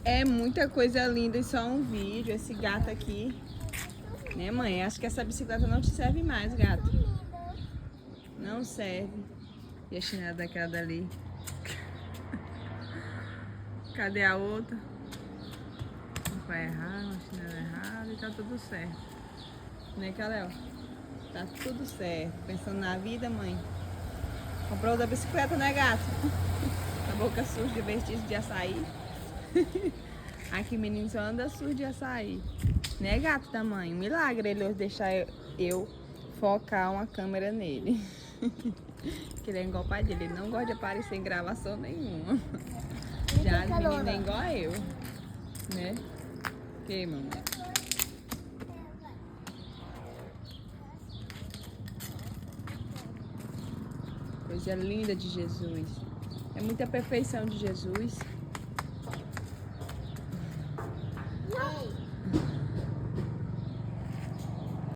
É muita coisa linda e só um vídeo. Esse gato aqui, né, mãe? Acho que essa bicicleta não te serve mais, gato. Não serve. E a chinela daquela dali? Cadê a outra? Vai errar, uma chinela errada e tá tudo certo. Né, Kalel? Tá tudo certo. Pensando na vida, mãe. Comprou outra bicicleta, né, gato? A boca suja de vestígio de açaí. Aqui, menino, só anda sujo de açaí. Né, gato da mãe? Um milagre ele deixar eu focar uma câmera nele. Que ele é igual o pai dele. Ele não gosta de aparecer em gravação nenhuma. Já as meninas é igual a eu. Né? Que, mamãe? Coisa linda de Jesus. É muita perfeição de Jesus.